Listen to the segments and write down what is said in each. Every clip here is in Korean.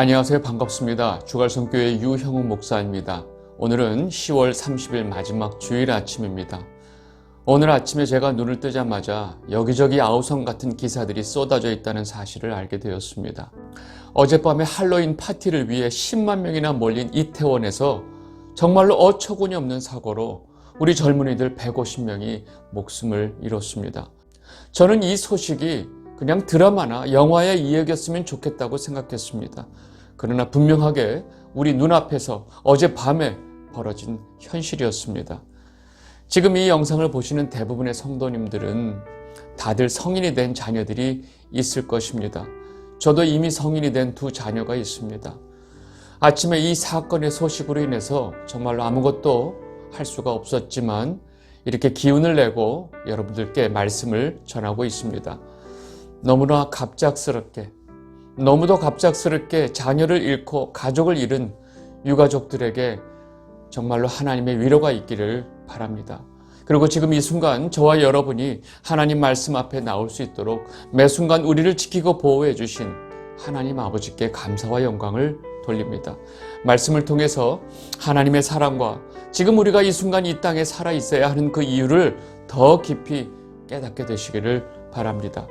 안녕하세요. 반갑습니다. 주갈성교회 유형욱 목사입니다. 오늘은 10월 30일 마지막 주일 아침입니다. 오늘 아침에 제가 눈을 뜨자마자 여기저기 아우성 같은 기사들이 쏟아져 있다는 사실을 알게 되었습니다. 어젯밤에 할로윈 파티를 위해 10만 명이나 몰린 이태원에서 정말로 어처구니 없는 사고로 우리 젊은이들 150명이 목숨을 잃었습니다. 저는 이 소식이 그냥 드라마나 영화의 이야기였으면 좋겠다고 생각했습니다. 그러나 분명하게 우리 눈앞에서 어젯밤에 벌어진 현실이었습니다. 지금 이 영상을 보시는 대부분의 성도님들은 다들 성인이 된 자녀들이 있을 것입니다. 저도 이미 성인이 된 두 자녀가 있습니다. 아침에 이 사건의 소식으로 인해서 정말로 아무것도 할 수가 없었지만 이렇게 기운을 내고 여러분들께 말씀을 전하고 있습니다. 너무나 갑작스럽게, 너무도 갑작스럽게 자녀를 잃고 가족을 잃은 유가족들에게 정말로 하나님의 위로가 있기를 바랍니다. 그리고 지금 이 순간 저와 여러분이 하나님 말씀 앞에 나올 수 있도록 매 순간 우리를 지키고 보호해 주신 하나님 아버지께 감사와 영광을 돌립니다. 말씀을 통해서 하나님의 사랑과 지금 우리가 이 순간 이 땅에 살아 있어야 하는 그 이유를 더 깊이 깨닫게 되시기를 바랍니다.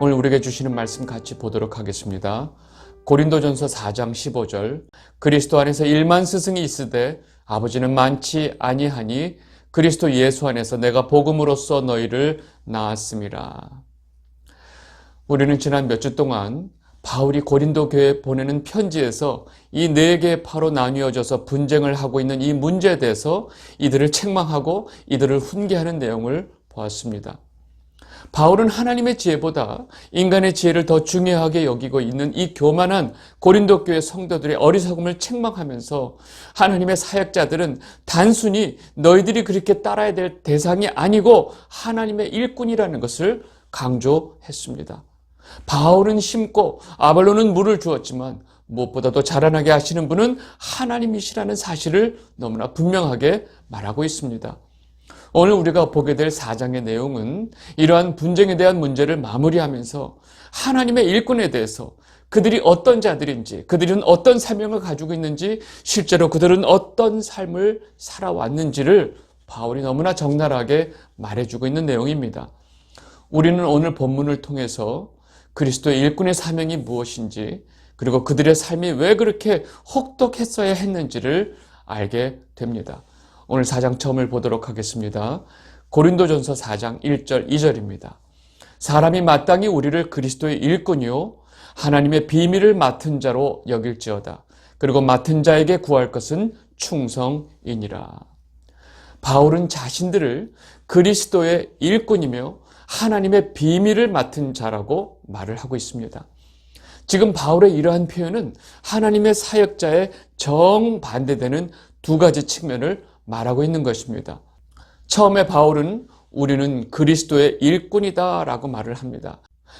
오늘 우리에게 주시는 말씀 같이 보도록 하겠습니다. 고린도전서 4장 15절 그리스도 안에서 1만 스승이 있으되 아버지는 많지 아니하니 그리스도 예수 안에서 내가 복음으로써 너희를 낳았음이라. 우리는 지난 몇 주 동안 바울이 고린도 교회에 보내는 편지에서 이 네 개의 파로 나뉘어져서 분쟁을 하고 있는 이 문제에 대해서 이들을 책망하고 이들을 훈계하는 내용을 보았습니다. 바울은 하나님의 지혜보다 인간의 지혜를 더 중요하게 여기고 있는 이 교만한 고린도 교회 성도들의 어리석음을 책망하면서 하나님의 사역자들은 단순히 너희들이 그렇게 따라야 될 대상이 아니고 하나님의 일꾼이라는 것을 강조했습니다. 바울은 심고 아볼로는 물을 주었지만 무엇보다도 자라나게 하시는 분은 하나님이시라는 사실을 너무나 분명하게 말하고 있습니다. 오늘 우리가 보게 될 4장의 내용은 이러한 분쟁에 대한 문제를 마무리하면서 하나님의 일꾼에 대해서 그들이 어떤 자들인지, 그들은 어떤 사명을 가지고 있는지, 실제로 그들은 어떤 삶을 살아왔는지를 바울이 너무나 적나라하게 말해주고 있는 내용입니다. 우리는 오늘 본문을 통해서 그리스도의 일꾼의 사명이 무엇인지, 그리고 그들의 삶이 왜 그렇게 혹독했어야 했는지를 알게 됩니다. 오늘 4장 처음을 보도록 하겠습니다. 고린도전서 4장 1절 2절입니다. 사람이 마땅히 우리를 그리스도의 일꾼이요 하나님의 비밀을 맡은 자로 여길지어다. 그리고 맡은 자에게 구할 것은 충성이니라. 바울은 자신들을 그리스도의 일꾼이며 하나님의 비밀을 맡은 자라고 말을 하고 있습니다. 지금 바울의 이러한 표현은 하나님의 사역자의 정반대되는 두 가지 측면을 말하고 있는 것입니다. 처음에 바울은 우리는 그리스도의 일꾼이다 라고 말을 합니다.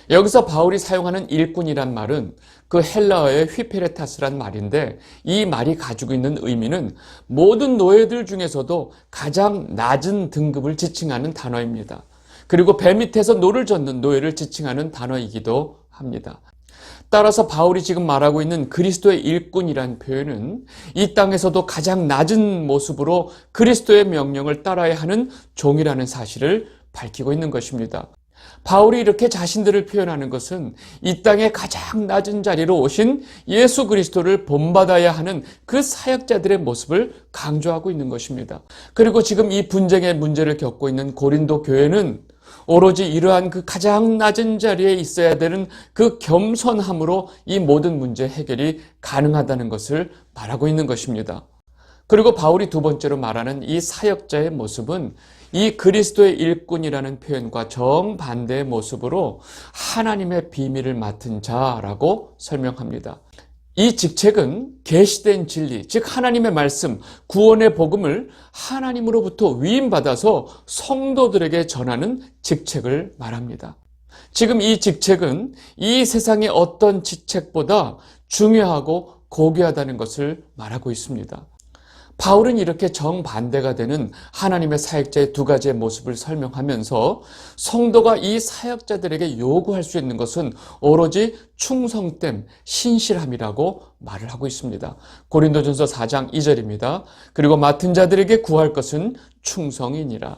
여기서 바울이 사용하는 일꾼이란 말은 그 헬라어의 휘페레타스란 말인데 이 말이 가지고 있는 의미는 모든 노예들 중에서도 가장 낮은 등급을 지칭하는 단어입니다. 그리고 배 밑에서 노를 젓는 노예를 지칭하는 단어이기도 합니다. 따라서 바울이 지금 말하고 있는 그리스도의 일꾼이란 표현은 이 땅에서도 가장 낮은 모습으로 그리스도의 명령을 따라야 하는 종이라는 사실을 밝히고 있는 것입니다. 바울이 이렇게 자신들을 표현하는 것은 이 땅의 가장 낮은 자리로 오신 예수 그리스도를 본받아야 하는 그 사역자들의 모습을 강조하고 있는 것입니다. 그리고 지금 이 분쟁의 문제를 겪고 있는 고린도 교회는 오로지 이러한 그 가장 낮은 자리에 있어야 되는 그 겸손함으로 이 모든 문제 해결이 가능하다는 것을 말하고 있는 것입니다. 그리고 바울이 두 번째로 말하는 이 사역자의 모습은 이 그리스도의 일꾼이라는 표현과 정반대의 모습으로 하나님의 비밀을 맡은 자라고 설명합니다. 이 직책은 계시된 진리, 즉 하나님의 말씀, 구원의 복음을 하나님으로부터 위임받아서 성도들에게 전하는 직책을 말합니다. 지금 이 직책은 이 세상의 어떤 직책보다 중요하고 고귀하다는 것을 말하고 있습니다. 바울은 이렇게 정반대가 되는 하나님의 사역자의 두 가지의 모습을 설명하면서 성도가 이 사역자들에게 요구할 수 있는 것은 오로지 충성됨, 신실함이라고 말을 하고 있습니다. 고린도전서 4장 2절입니다. 그리고 맡은 자들에게 구할 것은 충성이니라.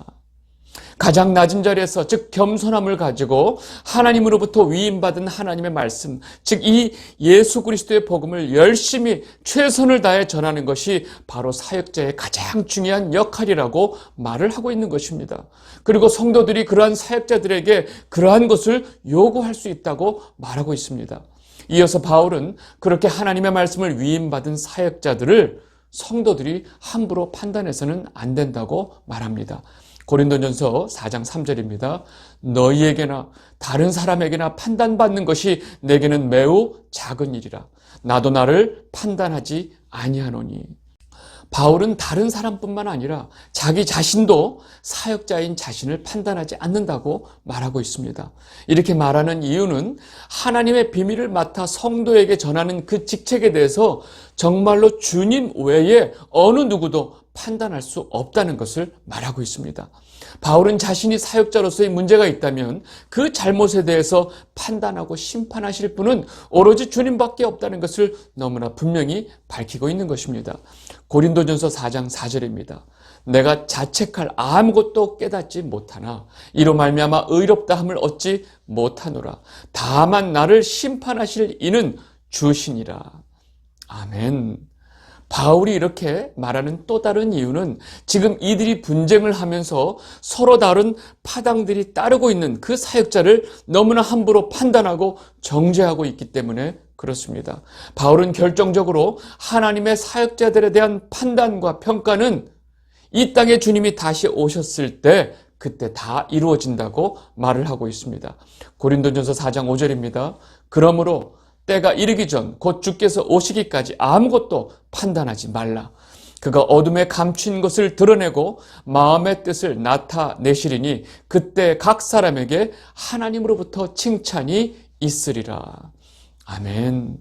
가장 낮은 자리에서, 즉 겸손함을 가지고 하나님으로부터 위임받은 하나님의 말씀, 즉 이 예수 그리스도의 복음을 열심히 최선을 다해 전하는 것이 바로 사역자의 가장 중요한 역할이라고 말을 하고 있는 것입니다. 그리고 성도들이 그러한 사역자들에게 그러한 것을 요구할 수 있다고 말하고 있습니다. 이어서 바울은 그렇게 하나님의 말씀을 위임받은 사역자들을 성도들이 함부로 판단해서는 안 된다고 말합니다. 고린도전서 4장 3절입니다. 너희에게나 다른 사람에게나 판단받는 것이 내게는 매우 작은 일이라. 나도 나를 판단하지 아니하노니. 바울은 다른 사람뿐만 아니라 자기 자신도 사역자인 자신을 판단하지 않는다고 말하고 있습니다. 이렇게 말하는 이유는 하나님의 비밀을 맡아 성도에게 전하는 그 직책에 대해서 정말로 주님 외에 어느 누구도 판단할 수 없다는 것을 말하고 있습니다. 바울은 자신이 사역자로서의 문제가 있다면 그 잘못에 대해서 판단하고 심판하실 분은 오로지 주님밖에 없다는 것을 너무나 분명히 밝히고 있는 것입니다. 고린도전서 4장 4절입니다. 내가 자책할 아무것도 깨닫지 못하나 이로 말미암아 의롭다함을 얻지 못하노라. 다만 나를 심판하실 이는 주시니라. 아멘. 바울이 이렇게 말하는 또 다른 이유는 지금 이들이 분쟁을 하면서 서로 다른 파당들이 따르고 있는 그 사역자를 너무나 함부로 판단하고 정죄하고 있기 때문에 그렇습니다. 바울은 결정적으로 하나님의 사역자들에 대한 판단과 평가는 이 땅에 주님이 다시 오셨을 때 그때 다 이루어진다고 말을 하고 있습니다. 고린도전서 4장 5절입니다. 그러므로 때가 이르기 전 곧 주께서 오시기까지 아무것도 판단하지 말라. 그가 어둠에 감춘 것을 드러내고 마음의 뜻을 나타내시리니 그때 각 사람에게 하나님으로부터 칭찬이 있으리라. 아멘.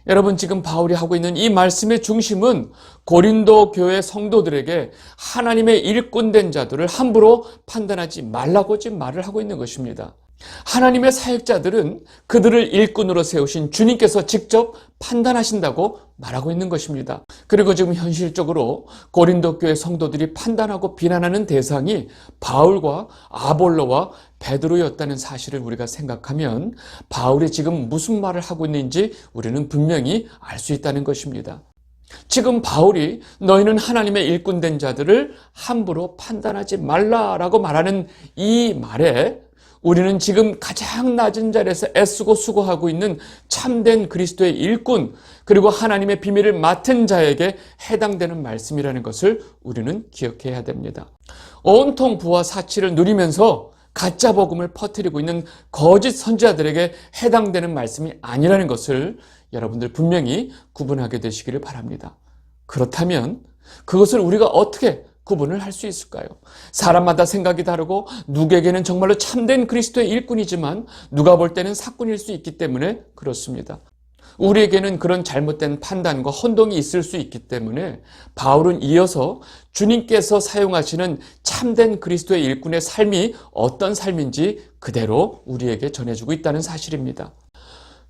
여러분, 지금 바울이 하고 있는 이 말씀의 중심은 고린도 교회 성도들에게 하나님의 일꾼된 자들을 함부로 판단하지 말라고 지금 말을 하고 있는 것입니다. 하나님의 사역자들은 그들을 일꾼으로 세우신 주님께서 직접 판단하신다고 말하고 있는 것입니다. 그리고 지금 현실적으로 고린도 교회 성도들이 판단하고 비난하는 대상이 바울과 아볼로와 베드로였다는 사실을 우리가 생각하면 바울이 지금 무슨 말을 하고 있는지 우리는 분명히 알 수 있다는 것입니다. 지금 바울이 너희는 하나님의 일꾼된 자들을 함부로 판단하지 말라라고 말하는 이 말에 우리는 지금 가장 낮은 자리에서 애쓰고 수고하고 있는 참된 그리스도의 일꾼, 그리고 하나님의 비밀을 맡은 자에게 해당되는 말씀이라는 것을 우리는 기억해야 됩니다. 온통 부와 사치를 누리면서 가짜 복음을 퍼뜨리고 있는 거짓 선지자들에게 해당되는 말씀이 아니라는 것을 여러분들 분명히 구분하게 되시기를 바랍니다. 그렇다면 그것을 우리가 어떻게 구분을 할 수 있을까요? 사람마다 생각이 다르고 누구에게는 정말로 참된 그리스도의 일꾼이지만 누가 볼 때는 사꾼일 수 있기 때문에 그렇습니다. 우리에게는 그런 잘못된 판단과 혼동이 있을 수 있기 때문에 바울은 이어서 주님께서 사용하시는 참된 그리스도의 일꾼의 삶이 어떤 삶인지 그대로 우리에게 전해주고 있다는 사실입니다.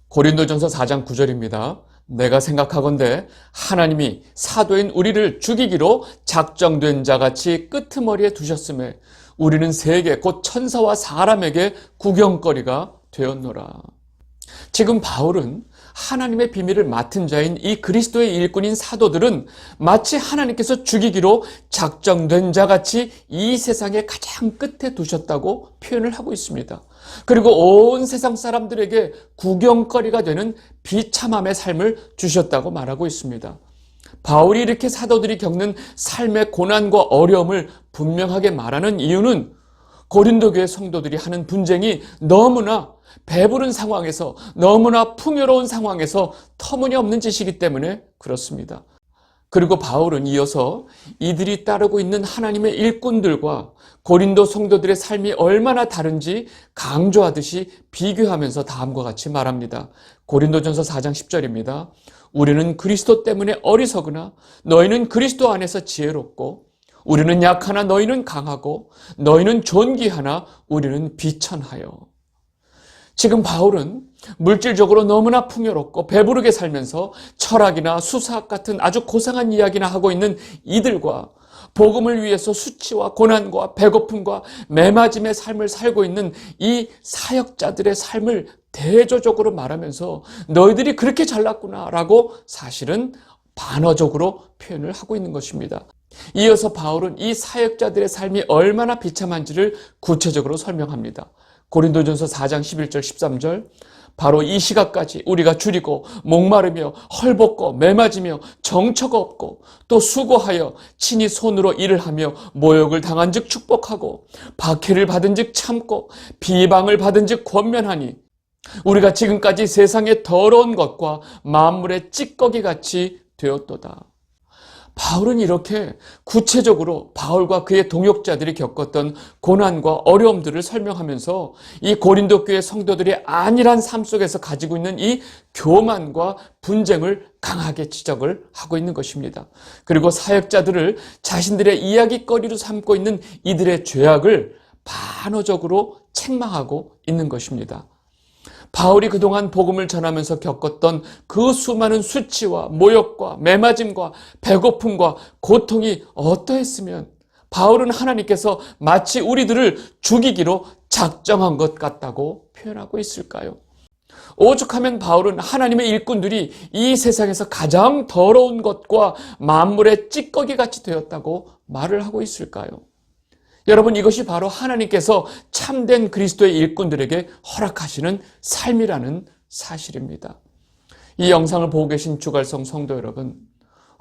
고린도전서 4장 9절입니다. 내가 생각하건대 하나님이 사도인 우리를 죽이기로 작정된 자같이 끄트머리에 두셨음에 우리는 세계 곧 천사와 사람에게 구경거리가 되었노라. 지금 바울은 하나님의 비밀을 맡은 자인 이 그리스도의 일꾼인 사도들은 마치 하나님께서 죽이기로 작정된 자같이 이 세상의 가장 끝에 두셨다고 표현을 하고 있습니다. 그리고 온 세상 사람들에게 구경거리가 되는 비참함의 삶을 주셨다고 말하고 있습니다. 바울이 이렇게 사도들이 겪는 삶의 고난과 어려움을 분명하게 말하는 이유는 고린도 교회 성도들이 하는 분쟁이 너무나 배부른 상황에서, 너무나 풍요로운 상황에서 터무니없는 짓이기 때문에 그렇습니다. 그리고 바울은 이어서 이들이 따르고 있는 하나님의 일꾼들과 고린도 성도들의 삶이 얼마나 다른지 강조하듯이 비교하면서 다음과 같이 말합니다. 고린도전서 4장 10절입니다. 우리는 그리스도 때문에 어리석으나 너희는 그리스도 안에서 지혜롭고 우리는 약하나 너희는 강하고 너희는 존귀하나 우리는 비천하여. 지금 바울은 물질적으로 너무나 풍요롭고 배부르게 살면서 철학이나 수사학 같은 아주 고상한 이야기나 하고 있는 이들과 복음을 위해서 수치와 고난과 배고픔과 매맞음의 삶을 살고 있는 이 사역자들의 삶을 대조적으로 말하면서 너희들이 그렇게 잘났구나라고 사실은 반어적으로 표현을 하고 있는 것입니다. 이어서 바울은 이 사역자들의 삶이 얼마나 비참한지를 구체적으로 설명합니다. 고린도전서 4장 11절 13절 바로 이 시각까지 우리가 줄이고 목마르며 헐벗고 매맞으며 정처가 없고 또 수고하여 친히 손으로 일을 하며 모욕을 당한 즉 축복하고 박해를 받은 즉 참고 비방을 받은 즉 권면하니 우리가 지금까지 세상의 더러운 것과 만물의 찌꺼기 같이 되었도다. 바울은 이렇게 구체적으로 바울과 그의 동역자들이 겪었던 고난과 어려움들을 설명하면서 이 고린도 교회 성도들이 안일한 삶 속에서 가지고 있는 이 교만과 분쟁을 강하게 지적을 하고 있는 것입니다. 그리고 사역자들을 자신들의 이야기거리로 삼고 있는 이들의 죄악을 반어적으로 책망하고 있는 것입니다. 바울이 그동안 복음을 전하면서 겪었던 그 수많은 수치와 모욕과 매맞음과 배고픔과 고통이 어떠했으면 바울은 하나님께서 마치 우리들을 죽이기로 작정한 것 같다고 표현하고 있을까요? 오죽하면 바울은 하나님의 일꾼들이 이 세상에서 가장 더러운 것과 만물의 찌꺼기 같이 되었다고 말을 하고 있을까요? 여러분, 이것이 바로 하나님께서 참된 그리스도의 일꾼들에게 허락하시는 삶이라는 사실입니다. 이 영상을 보고 계신 주갈성 성도 여러분,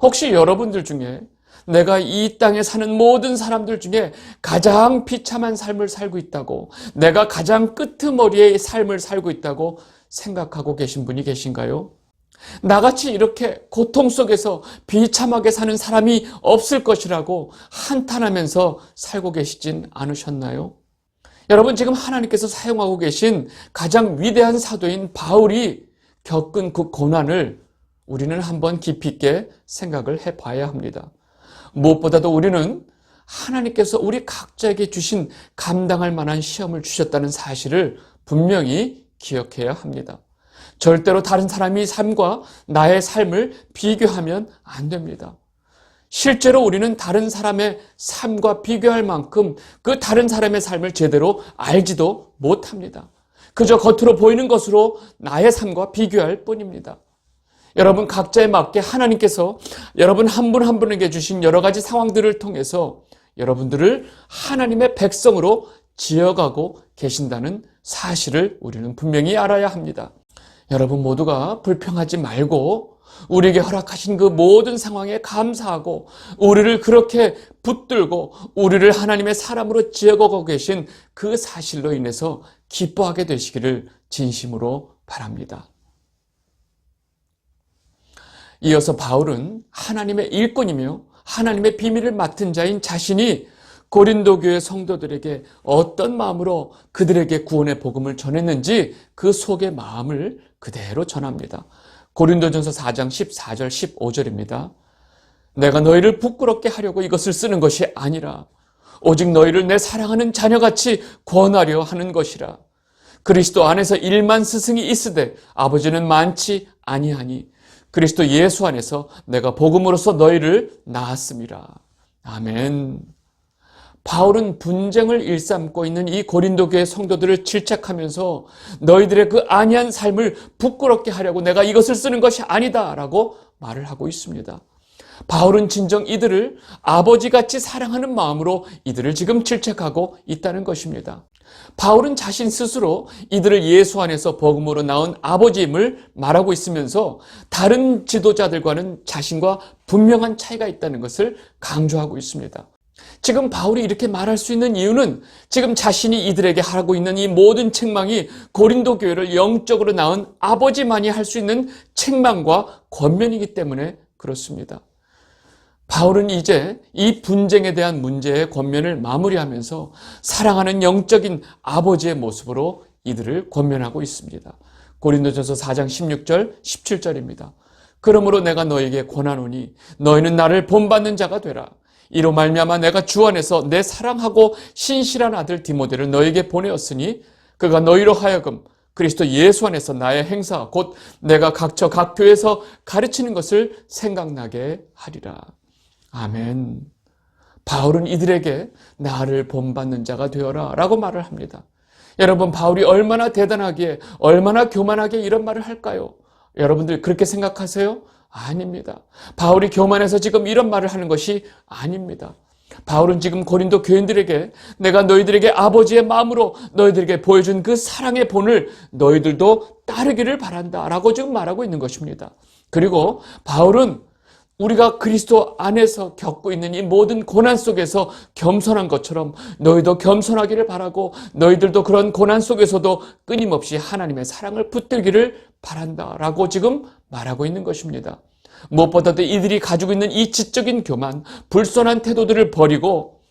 혹시 여러분들 중에 내가 이 땅에 사는 모든 사람들 중에 가장 비참한 삶을 살고 있다고, 내가 가장 끄트머리의 삶을 살고 있다고 생각하고 계신 분이 계신가요? 나같이 이렇게 고통 속에서 비참하게 사는 사람이 없을 것이라고 한탄하면서 살고 계시진 않으셨나요? 여러분, 지금 하나님께서 사용하고 계신 가장 위대한 사도인 바울이 겪은 그 고난을 우리는 한번 깊이 있게 생각을 해봐야 합니다. 무엇보다도 우리는 하나님께서 우리 각자에게 주신 감당할 만한 시험을 주셨다는 사실을 분명히 기억해야 합니다. 절대로 다른 사람의 삶과 나의 삶을 비교하면 안 됩니다. 실제로 우리는 다른 사람의 삶과 비교할 만큼 그 다른 사람의 삶을 제대로 알지도 못합니다. 그저 겉으로 보이는 것으로 나의 삶과 비교할 뿐입니다. 여러분, 각자에 맞게 하나님께서 여러분 한 분 한 분에게 주신 여러 가지 상황들을 통해서 여러분들을 하나님의 백성으로 지어가고 계신다는 사실을 우리는 분명히 알아야 합니다. 여러분 모두가 불평하지 말고 우리에게 허락하신 그 모든 상황에 감사하고 우리를 그렇게 붙들고 우리를 하나님의 사람으로 지어가고 계신 그 사실로 인해서 기뻐하게 되시기를 진심으로 바랍니다. 이어서 바울은 하나님의 일꾼이며 하나님의 비밀을 맡은 자인 자신이 고린도 교회 성도들에게 어떤 마음으로 그들에게 구원의 복음을 전했는지 그 속의 마음을 그대로 전합니다. 고린도전서 4장 14절 15절입니다. 내가 너희를 부끄럽게 하려고 이것을 쓰는 것이 아니라 오직 너희를 내 사랑하는 자녀같이 권하려 하는 것이라. 그리스도 안에서 1만 스승이 있으되 아버지는 많지 아니하니 그리스도 예수 안에서 내가 복음으로써 너희를 낳았음이라. 아멘. 바울은 분쟁을 일삼고 있는 이 고린도 교회 성도들을 질책하면서 너희들의 그 안이한 삶을 부끄럽게 하려고 내가 이것을 쓰는 것이 아니다 라고 말을 하고 있습니다. 바울은 진정 이들을 아버지같이 사랑하는 마음으로 이들을 지금 질책하고 있다는 것입니다. 바울은 자신 스스로 이들을 예수 안에서 복음으로 낳은 아버지임을 말하고 있으면서 다른 지도자들과는 자신과 분명한 차이가 있다는 것을 강조하고 있습니다. 지금 바울이 이렇게 말할 수 있는 이유는 지금 자신이 이들에게 하고 있는 이 모든 책망이 고린도 교회를 영적으로 낳은 아버지만이 할 수 있는 책망과 권면이기 때문에 그렇습니다. 바울은 이제 이 분쟁에 대한 문제의 권면을 마무리하면서 사랑하는 영적인 아버지의 모습으로 이들을 권면하고 있습니다. 고린도전서 4장 16절, 17절입니다. 그러므로 내가 너에게 권하노니 너희는 나를 본받는 자가 되라. 이로 말미암아 내가 주 안에서 내 사랑하고 신실한 아들 디모데를 너에게 보내었으니 그가 너희로 하여금 그리스도 예수 안에서 나의 행사 곧 내가 각처 각 교회에서 가르치는 것을 생각나게 하리라. 아멘. 바울은 이들에게 나를 본받는 자가 되어라 라고 말을 합니다. 여러분, 바울이 얼마나 대단하게, 얼마나 교만하게 이런 말을 할까요? 여러분들 그렇게 생각하세요? 아닙니다. 바울이 교만해서 지금 이런 말을 하는 것이 아닙니다. 바울은 지금 고린도 교인들에게 내가 너희들에게 아버지의 마음으로 너희들에게 보여준 그 사랑의 본을 너희들도 따르기를 바란다 라고 지금 말하고 있는 것입니다. 그리고 바울은 우리가 그리스도 안에서 겪고 있는 이 모든 고난 속에서 겸손한 것처럼 너희도 겸손하기를 바라고 너희들도 그런 고난 속에서도 끊임없이 하나님의 사랑을 붙들기를 바란다라고 지금 말하고 있는 것입니다. 무엇보다도 이들이 가지고 있는 이 지적인 교만, 불손한 태도들을 버리고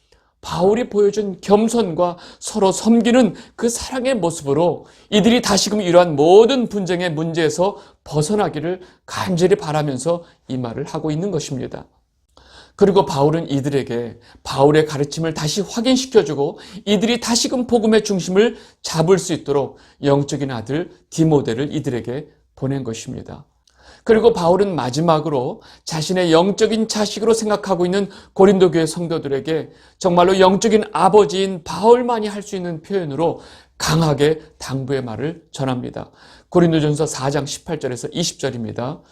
바울이 보여준 겸손과 서로 섬기는 그 사랑의 모습으로 이들이 다시금 이러한 모든 분쟁의 문제에서 벗어나기를 간절히 바라면서 이 말을 하고 있는 것입니다. 그리고 바울은 이들에게 바울의 가르침을 다시 확인시켜주고 이들이 다시금 복음의 중심을 잡을 수 있도록 영적인 아들 디모데를 이들에게 보낸 것입니다. 그리고 바울은 마지막으로 자신의 영적인 자식으로 생각하고 있는 고린도 교회 성도들에게 정말로 영적인 아버지인 바울만이 할 수 있는 표현으로 강하게 당부의 말을 전합니다. 고린도전서 4장 18절에서 20절입니다.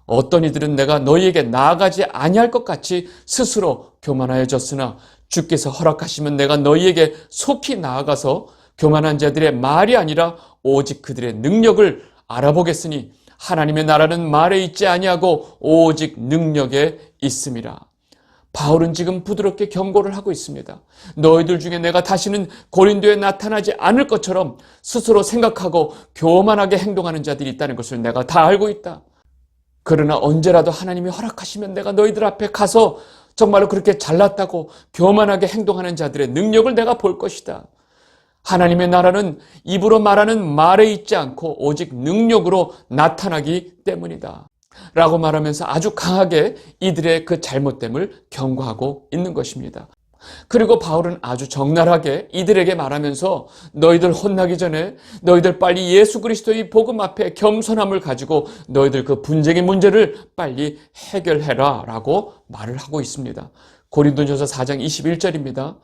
어떤 이들은 내가 너희에게 나아가지 아니할 것 같이 스스로 교만하여졌으나 주께서 허락하시면 내가 너희에게 속히 나아가서 교만한 자들의 말이 아니라 오직 그들의 능력을 알아보겠으니 하나님의 나라는 말에 있지 아니하고 오직 능력에 있음이라. 바울은 지금 부드럽게 경고를 하고 있습니다. 너희들 중에 내가 다시는 고린도에 나타나지 않을 것처럼 스스로 생각하고 교만하게 행동하는 자들이 있다는 것을 내가 다 알고 있다. 그러나 언제라도 하나님이 허락하시면 내가 너희들 앞에 가서 정말로 그렇게 잘났다고 교만하게 행동하는 자들의 능력을 내가 볼 것이다. 하나님의 나라는 입으로 말하는 말에 있지 않고 오직 능력으로 나타나기 때문이다 라고 말하면서 아주 강하게 이들의 그 잘못됨을 경고하고 있는 것입니다. 그리고 바울은 아주 적나라하게 이들에게 말하면서 너희들 혼나기 전에 너희들 빨리 예수 그리스도의 복음 앞에 겸손함을 가지고 너희들 그 분쟁의 문제를 빨리 해결해라 라고 말을 하고 있습니다. 고린도전서 4장 21절입니다.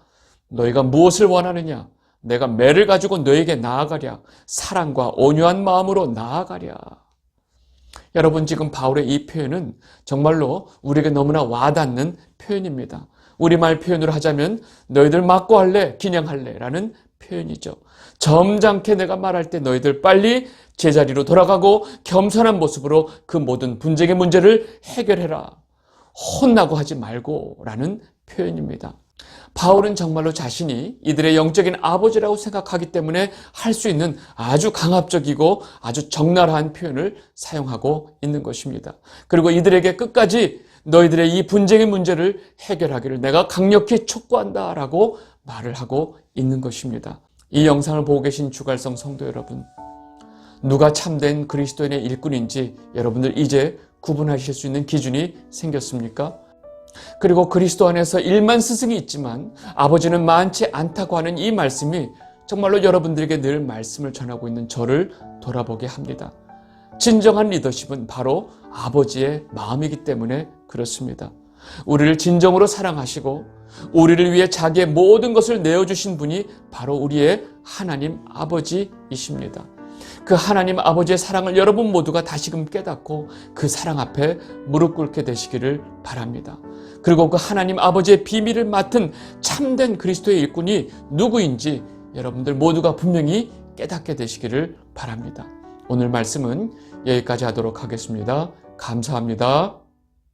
너희가 무엇을 원하느냐? 내가 매를 가지고 너에게 나아가랴. 사랑과 온유한 마음으로 나아가랴. 여러분, 지금 바울의 이 표현은 정말로 우리에게 너무나 와닿는 표현입니다. 우리말 표현으로 하자면 너희들 맞고 할래? 그냥 할래? 라는 표현이죠. 점잖게 내가 말할 때 너희들 빨리 제자리로 돌아가고 겸손한 모습으로 그 모든 분쟁의 문제를 해결해라. 혼나고 하지 말고 라는 표현입니다. 바울은 정말로 자신이 이들의 영적인 아버지라고 생각하기 때문에 할 수 있는 아주 강압적이고 아주 적나라한 표현을 사용하고 있는 것입니다. 그리고 이들에게 끝까지 너희들의 이 분쟁의 문제를 해결하기를 내가 강력히 촉구한다 라고 말을 하고 있는 것입니다. 이 영상을 보고 계신 주갈성 성도 여러분, 누가 참된 그리스도인의 일꾼인지 여러분들 이제 구분하실 수 있는 기준이 생겼습니까? 그리고 그리스도 안에서 1만 스승이 있지만 아버지는 많지 않다고 하는 이 말씀이 정말로 여러분들에게 늘 말씀을 전하고 있는 저를 돌아보게 합니다. 진정한 리더십은 바로 아버지의 마음이기 때문에 그렇습니다. 우리를 진정으로 사랑하시고 우리를 위해 자기의 모든 것을 내어주신 분이 바로 우리의 하나님 아버지이십니다. 그 하나님 아버지의 사랑을 여러분 모두가 다시금 깨닫고 그 사랑 앞에 무릎 꿇게 되시기를 바랍니다. 그리고 그 하나님 아버지의 비밀을 맡은 참된 그리스도의 일꾼이 누구인지 여러분들 모두가 분명히 깨닫게 되시기를 바랍니다. 오늘 말씀은 여기까지 하도록 하겠습니다. 감사합니다.